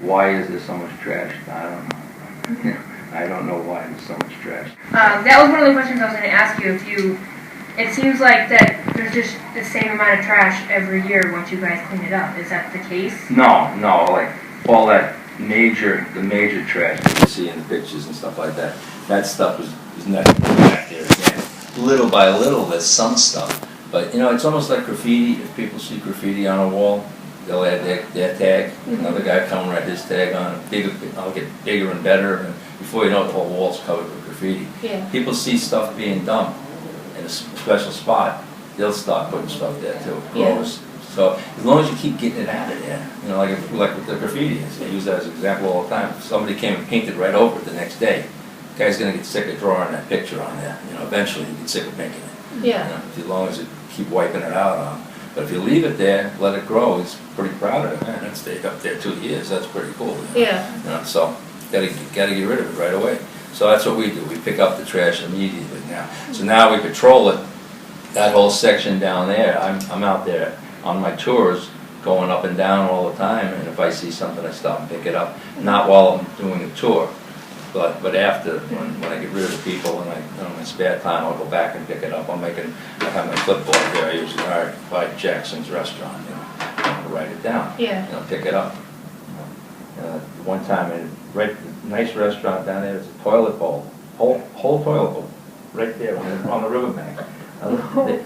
why is there so much trash? I don't know. I don't know why there's so much trash. That was one of the questions I was going to ask you. It seems like that there's just the same amount of trash every year once you guys clean it up. Is that the case? No, like all that the major trash that you see in the pictures and stuff like that, that stuff is not back there again. Little by little, there's some stuff. But, it's almost like graffiti. If people see graffiti on a wall, they'll add their tag. Another guy come write his tag on it. I'll get bigger and better. And before you know it, the whole wall's covered with graffiti. Yeah. People see stuff being dumped in a special spot, they'll start putting stuff there too. Yeah. So as long as you keep getting it out of there, like with the graffiti, I use that as an example all the time. If somebody came and painted right over it the next day, the guy's going to get sick of drawing that picture on there. Eventually you get sick of making it. Yeah. As long as you keep wiping it out on. But if you leave it there, let it grow, he's pretty proud of it. Man, it stayed up there 2 years. That's pretty cool. Yeah. So gotta get rid of it right away. So that's what we do. We pick up the trash immediately now. So now we patrol it. That whole section down there, I'm out there on my tours, going up and down all the time. And if I see something, I stop and pick it up. Not while I'm doing a tour, but after, when I get rid of the people and in my spare time, I'll go back and pick it up. I have my clipboard here. I usually by Jackson's Restaurant. I'll write it down. Yeah. Pick it up. One time, nice restaurant down there. There's a toilet bowl, whole toilet bowl, right there on the riverbank.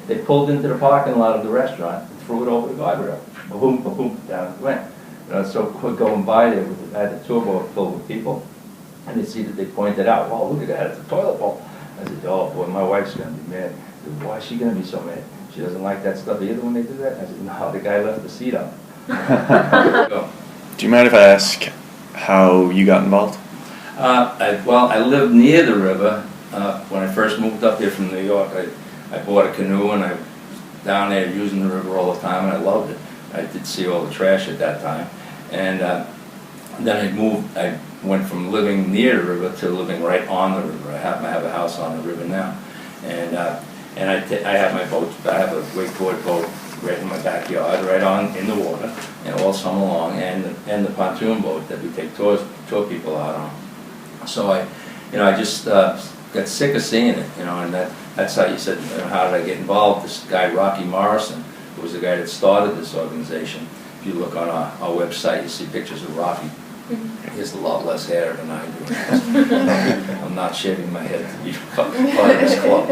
They pulled into the parking lot of the restaurant and threw it over the guardrail. Boom, boom, down it went. So quick going by there, I had the tour boat filled with people, and they see that they pointed out, "Well, look at that, it's a toilet bowl." I said, "Oh boy, my wife's gonna be mad." I said, "Why is she gonna be so mad? She doesn't like that stuff either when they do that?" I said, "No, the guy left the seat up." Do you mind if I ask how you got involved? I lived near the river. When I first moved up here from New York, I bought a canoe and I was down there using the river all the time, and I loved it. I did see all the trash at that time. And then I went from living near the river to living right on the river. I happen to have a house on the river now. And I have my boat. I have a wakeboard boat right in my backyard, right on in the water, and all summer long, and the pontoon boat that we take tour people out on. So I just got sick of seeing it, and that's how you said, how did I get involved? This guy, Rocky Morrison, who was the guy that started this organization. If you look on our website, you see pictures of Rocky. He has a lot less hair than I do. I'm not shaving my head to be part of this club,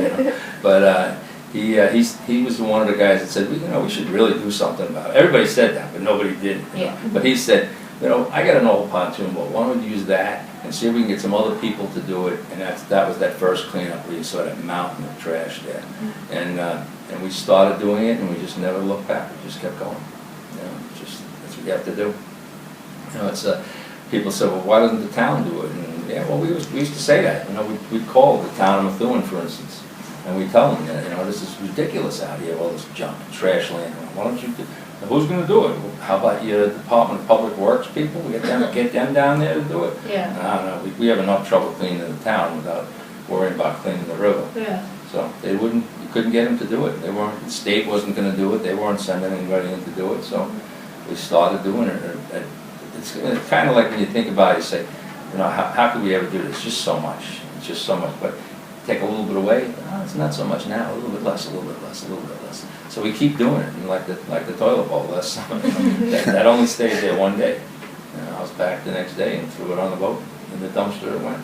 But he was one of the guys that said, we should really do something about it. Everybody said that, but nobody did. Yeah. But he said, I got an old pontoon boat. Why don't we use that and see if we can get some other people to do it? And that was that first cleanup where you saw that mountain of trash there. And we started doing it, and we just never looked back. We just kept going. That's what you have to do. People said, well, why doesn't the town do it? And we used to say that. We'd call the town of Methuen, for instance, and we'd tell them that, this is ridiculous out here, all this junk, trash laying around. Why don't you do? Who's going to do it? How about your Department of Public Works people? We get them down there to do it. Yeah. I don't know. We have enough trouble cleaning the town without worrying about cleaning the river. Yeah. So you couldn't get them to do it. The state wasn't going to do it. They weren't sending anybody in to do it. So we started doing it. It's kind of like when you think about it, you say, how could we ever do this? Just so much. It's just so much. But take a little bit away, it's not so much now. A little bit less, a little bit less, a little bit less. So we keep doing it, and like the toilet bowl. That only stayed there one day. I was back the next day and threw it on the boat, and the dumpster it went.